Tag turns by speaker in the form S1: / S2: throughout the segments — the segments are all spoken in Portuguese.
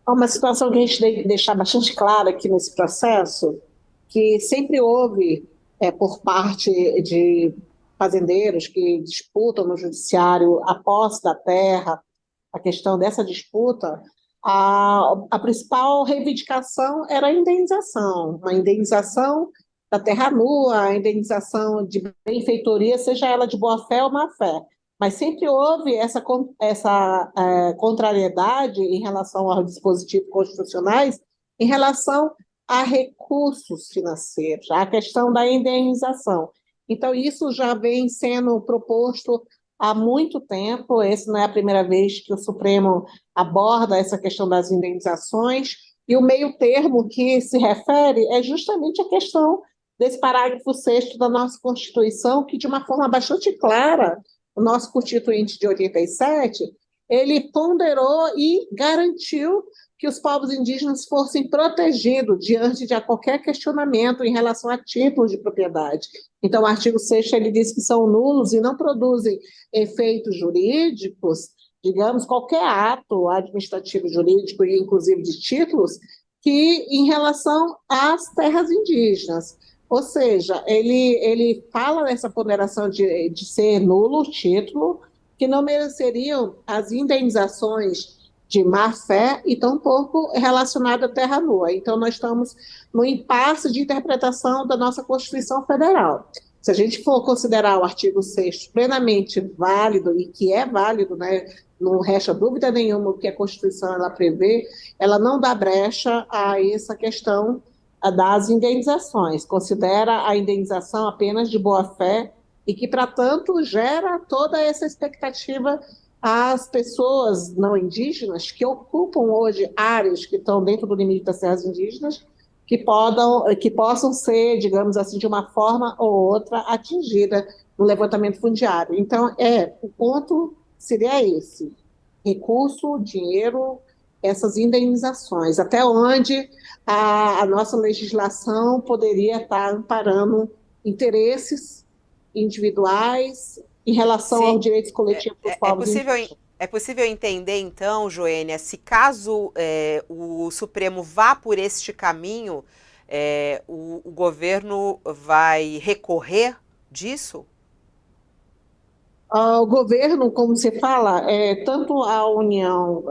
S1: Há uma situação que a gente tem que deixar bastante clara aqui nesse processo, que sempre houve, por parte de fazendeiros que disputam no judiciário a posse da terra, a questão dessa disputa, a principal reivindicação era a indenização, uma indenização da terra nua, a indenização de benfeitoria, seja ela de boa-fé ou má-fé. Mas sempre houve essa contrariedade em relação aos dispositivos constitucionais, em relação a recursos financeiros, a questão da indenização. Então, isso já vem sendo proposto há muito tempo, essa não é a primeira vez que o Supremo aborda essa questão das indenizações, e o meio termo que se refere é justamente a questão desse parágrafo 6º da nossa Constituição, que, de uma forma bastante clara, o nosso Constituinte de 87, ele ponderou e garantiu que os povos indígenas fossem protegidos diante de qualquer questionamento em relação a títulos de propriedade. Então, o artigo 6º ele diz que são nulos e não produzem efeitos jurídicos, digamos, qualquer ato administrativo jurídico, inclusive de títulos, que em relação às terras indígenas. Ou seja, ele fala nessa ponderação de ser nulo o título, que não mereceriam as indenizações de má-fé e tampouco relacionada à terra nua. Então, nós estamos no impasse de interpretação da nossa Constituição Federal. Se a gente for considerar o artigo 6º plenamente válido, e que é válido, né, não resta dúvida nenhuma o que a Constituição ela prevê, ela não dá brecha a essa questão das indenizações, considera a indenização apenas de boa-fé e que, para tanto, gera toda essa expectativa às pessoas não indígenas que ocupam hoje áreas que estão dentro do limite das terras indígenas, que possam ser, digamos assim, de uma forma ou outra atingida no levantamento fundiário. Então, o ponto seria esse: recurso, dinheiro, essas indenizações, até onde a nossa legislação poderia estar amparando interesses individuais em relação
S2: Se
S1: aos direitos coletivos dos
S2: é
S1: povos
S2: possível,
S1: indígenas.
S2: é possível entender, então, Joênia, se caso o Supremo vá por este caminho, o governo vai recorrer disso?
S1: O governo, como você fala, tanto a União,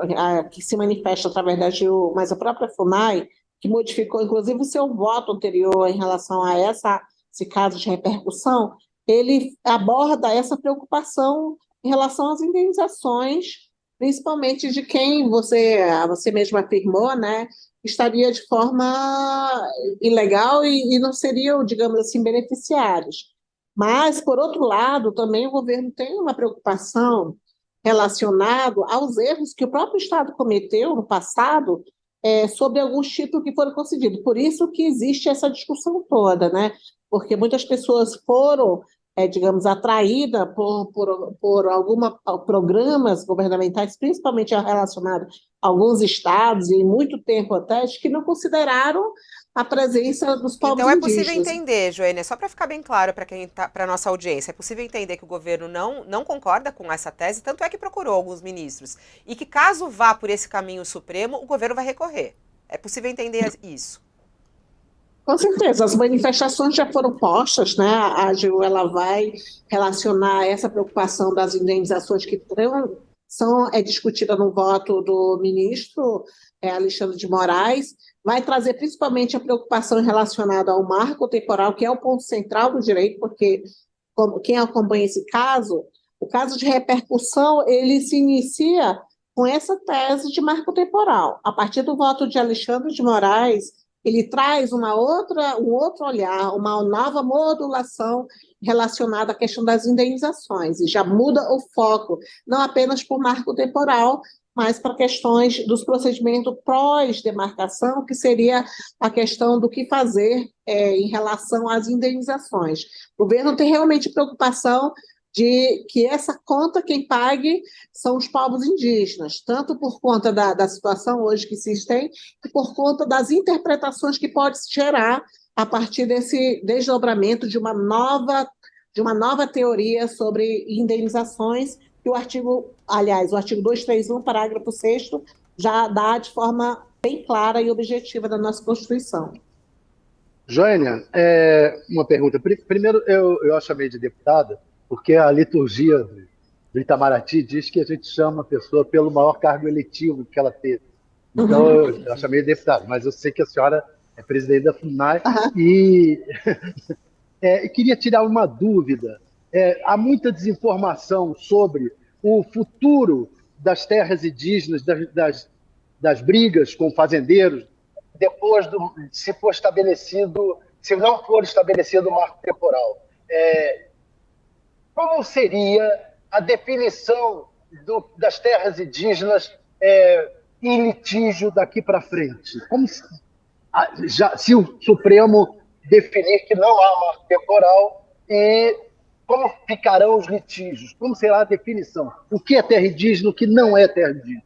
S1: que se manifesta através da AGU, mas a própria FUNAI, que modificou, inclusive, o seu voto anterior em relação a esse caso de repercussão, ele aborda essa preocupação em relação às indenizações, principalmente de quem você mesmo afirmou, né, estaria de forma ilegal e não seriam, digamos assim, beneficiários. Mas, por outro lado, também o governo tem uma preocupação relacionada aos erros que o próprio Estado cometeu no passado, sobre alguns títulos que foram concedidos. Por isso que existe essa discussão toda, né? Porque muitas pessoas foram, digamos, atraídas por alguns programas governamentais, principalmente relacionados a alguns estados, e muito tempo até, que não consideraram a presença dos povos
S2: Então é possível
S1: indígenas.
S2: entender, Joênia, só para ficar bem claro para quem tá, para nossa audiência, é possível entender que o governo não concorda com essa tese, tanto é que procurou alguns ministros, e que caso vá por esse caminho supremo, o governo vai recorrer. É possível entender isso.
S1: Com certeza, as manifestações já foram postas, né? A AGU ela vai relacionar essa preocupação das indenizações que são discutida no voto do ministro Alexandre de Moraes, vai trazer principalmente a preocupação relacionada ao marco temporal, que é o ponto central do direito, porque quem acompanha esse caso, o caso de repercussão, ele se inicia com essa tese de marco temporal. A partir do voto de Alexandre de Moraes, ele traz um outro olhar, uma nova modulação relacionada à questão das indenizações, e já muda o foco, não apenas por marco temporal, mas para questões dos procedimentos pós-demarcação, que seria a questão do que fazer em relação às indenizações. O governo tem realmente preocupação de que essa conta quem pague são os povos indígenas, tanto por conta da situação hoje que se tem, e por conta das interpretações que pode se gerar a partir desse desdobramento de uma nova teoria sobre indenizações, que o artigo 231, parágrafo 6º, já dá de forma bem clara e objetiva da nossa Constituição.
S3: Joênia, uma pergunta. Primeiro, eu a chamei de deputada porque a liturgia do Itamaraty diz que a gente chama a pessoa pelo maior cargo eletivo que ela teve. Então,
S1: Uhum.
S3: eu a chamei de deputada, mas eu sei que a senhora é presidente da FUNAI
S1: Aham.
S3: e eu queria tirar uma dúvida. Há muita desinformação sobre o futuro das terras indígenas, das brigas com fazendeiros, depois se for estabelecido, se não for estabelecido o marco temporal. Como seria a definição das terras indígenas em litígio daqui para frente? Se o Supremo definir que não há marco temporal, e como ficarão os litígios? Como será a definição? O que é terra indígena, o que não é terra indígena?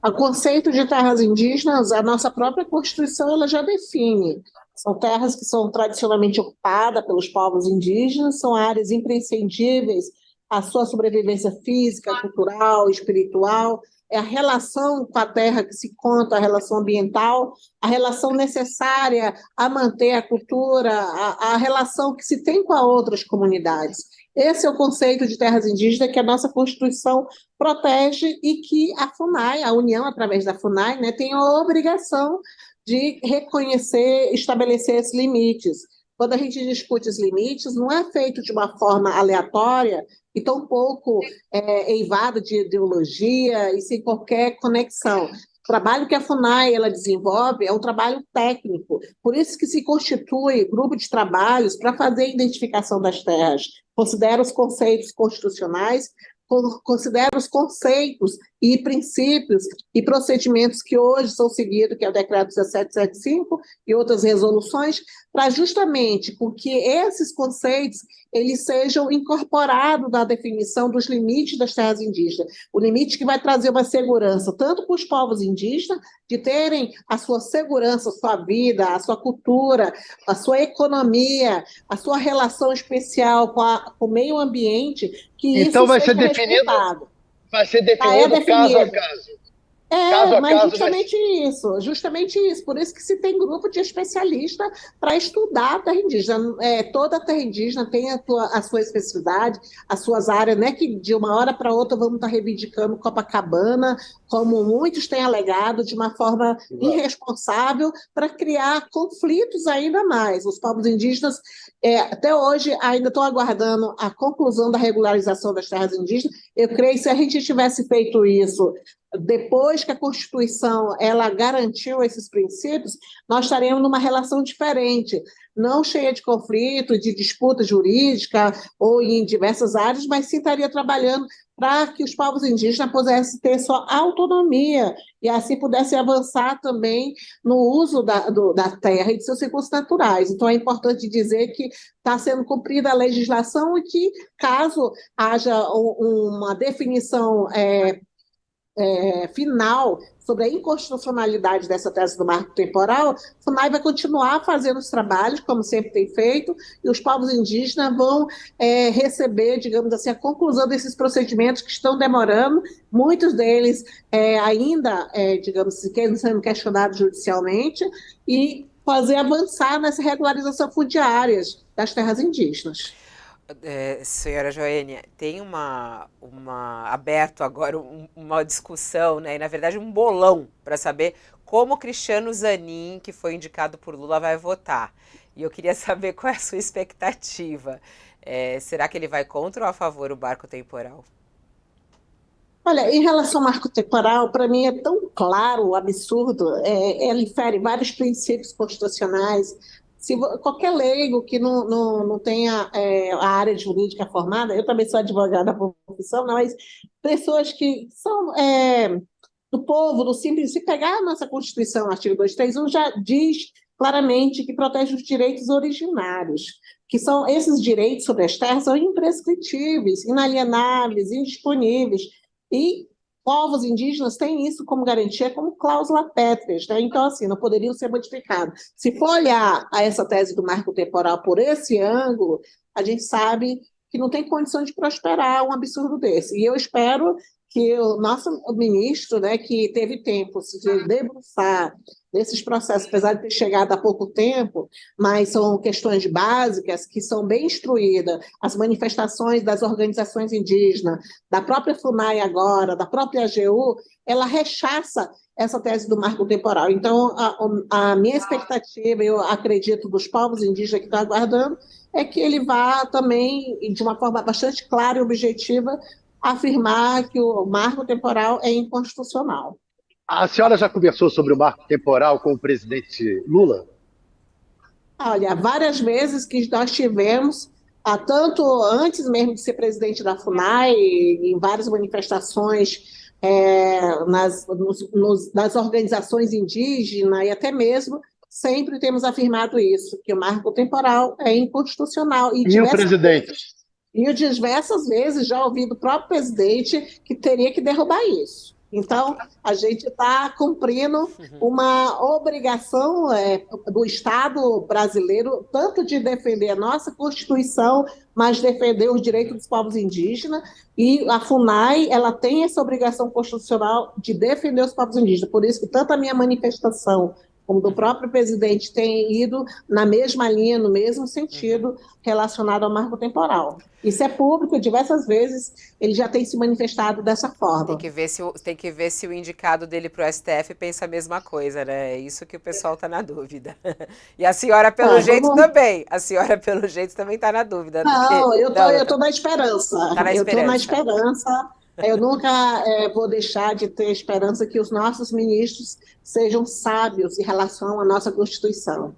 S1: O conceito de terras indígenas, a nossa própria Constituição ela já define. São terras que são tradicionalmente ocupadas pelos povos indígenas, são áreas imprescindíveis à sua sobrevivência física, cultural, espiritual. É a relação com a terra que se conta, a relação ambiental, a relação necessária a manter a cultura, a relação que se tem com as outras comunidades. Esse é o conceito de terras indígenas que a nossa Constituição protege e que a FUNAI, a União, através da FUNAI, né, tem a obrigação de reconhecer, estabelecer esses limites. Quando a gente discute os limites, não é feito de uma forma aleatória e tampouco eivado de ideologia e sem qualquer conexão. O trabalho que a FUNAI ela desenvolve é um trabalho técnico, por isso que se constitui grupo de trabalhos para fazer a identificação das terras, considera os conceitos constitucionais, considera os conceitos e princípios e procedimentos que hoje são seguidos, que é o Decreto 1775 e outras resoluções, para justamente com que esses conceitos eles sejam incorporados na definição dos limites das terras indígenas. O limite que vai trazer uma segurança tanto para os povos indígenas, de terem a sua segurança, a sua vida, a sua cultura, a sua economia, a sua relação especial com o meio ambiente, que
S3: Então
S1: isso seja respeitado.
S3: vai ser
S1: É
S3: definido caso a
S1: definido.
S3: caso. Caso a
S1: Mas
S3: caso vai
S1: justamente isso. Por isso que se tem grupo de especialistas para estudar a terra indígena. Toda a terra indígena tem a sua especificidade, as suas áreas, não é que de uma hora para outra vamos estar reivindicando Copacabana, como muitos têm alegado, de uma forma irresponsável, para criar conflitos ainda mais. Os povos indígenas, até hoje, ainda estão aguardando a conclusão da regularização das terras indígenas. Eu creio que se a gente tivesse feito isso depois que a Constituição ela garantiu esses princípios, nós estaremos numa relação diferente, não cheia de conflito, de disputa jurídica ou em diversas áreas, mas sim estaria trabalhando para que os povos indígenas pudessem ter sua autonomia e assim pudessem avançar também no uso da terra e de seus recursos naturais. Então, é importante dizer que está sendo cumprida a legislação e que, caso haja uma definição final sobre a inconstitucionalidade dessa tese do marco temporal, a FUNAI vai continuar fazendo os trabalhos, como sempre tem feito, e os povos indígenas vão receber, digamos assim, a conclusão desses procedimentos que estão demorando, muitos deles ainda, digamos assim, sendo questionados judicialmente, e fazer avançar nessa regularização fundiária das terras indígenas.
S2: Senhora Joênia, tem aberto agora uma discussão, né, e na verdade um bolão para saber como Cristiano Zanin, que foi indicado por Lula, vai votar. E eu queria saber qual é a sua expectativa. Será que ele vai contra ou a favor o marco temporal?
S1: Olha, em relação ao marco temporal, para mim é tão claro o absurdo, ele fere vários princípios constitucionais. Se qualquer leigo que não tenha a área jurídica formada, eu também sou advogada por profissão, mas pessoas que são do povo, do simples, se pegar a nossa Constituição, artigo 231, já diz claramente que protege os direitos originários, que são esses direitos sobre as terras são imprescritíveis, inalienáveis, indisponíveis, e povos indígenas têm isso como garantia, como cláusula pétrea, né? Então, assim, não poderiam ser modificados. Se for olhar a essa tese do marco temporal por esse ângulo, a gente sabe que não tem condição de prosperar um absurdo desse. E eu espero que o nosso ministro, né, que teve tempo de se debruçar nesses processos, apesar de ter chegado há pouco tempo, mas são questões básicas que são bem instruídas, as manifestações das organizações indígenas, da própria FUNAI agora, da própria AGU, ela rechaça essa tese do marco temporal. Então, a minha expectativa, eu acredito, dos povos indígenas que estão aguardando, é que ele vá também, de uma forma bastante clara e objetiva, afirmar que o marco temporal é inconstitucional.
S3: A senhora já conversou sobre o marco temporal com o presidente Lula?
S1: Olha, várias vezes que nós tivemos, tanto antes mesmo de ser presidente da FUNAI, em várias manifestações nas organizações indígenas e até mesmo, sempre temos afirmado isso, que o marco temporal é inconstitucional.
S3: E o presidente?
S1: E diversas vezes já ouvi do próprio presidente que teria que derrubar isso. Então, a gente está cumprindo uma obrigação do Estado brasileiro, tanto de defender a nossa Constituição, mas defender os direitos dos povos indígenas, e a FUNAI ela tem essa obrigação constitucional de defender os povos indígenas. Por isso que tanto a minha manifestação como do próprio presidente tem ido na mesma linha, no mesmo sentido, relacionado ao marco temporal. Isso é público, diversas vezes ele já tem se manifestado dessa forma.
S2: Tem que ver se o indicado dele para o STF pensa a mesma coisa, né? É isso que o pessoal está na dúvida. E a senhora, pelo jeito, também. A senhora, pelo jeito, também está na dúvida.
S1: Não, eu estou na esperança. Eu estou na esperança. Eu nunca vou deixar de ter esperança que os nossos ministros sejam sábios em relação à nossa Constituição.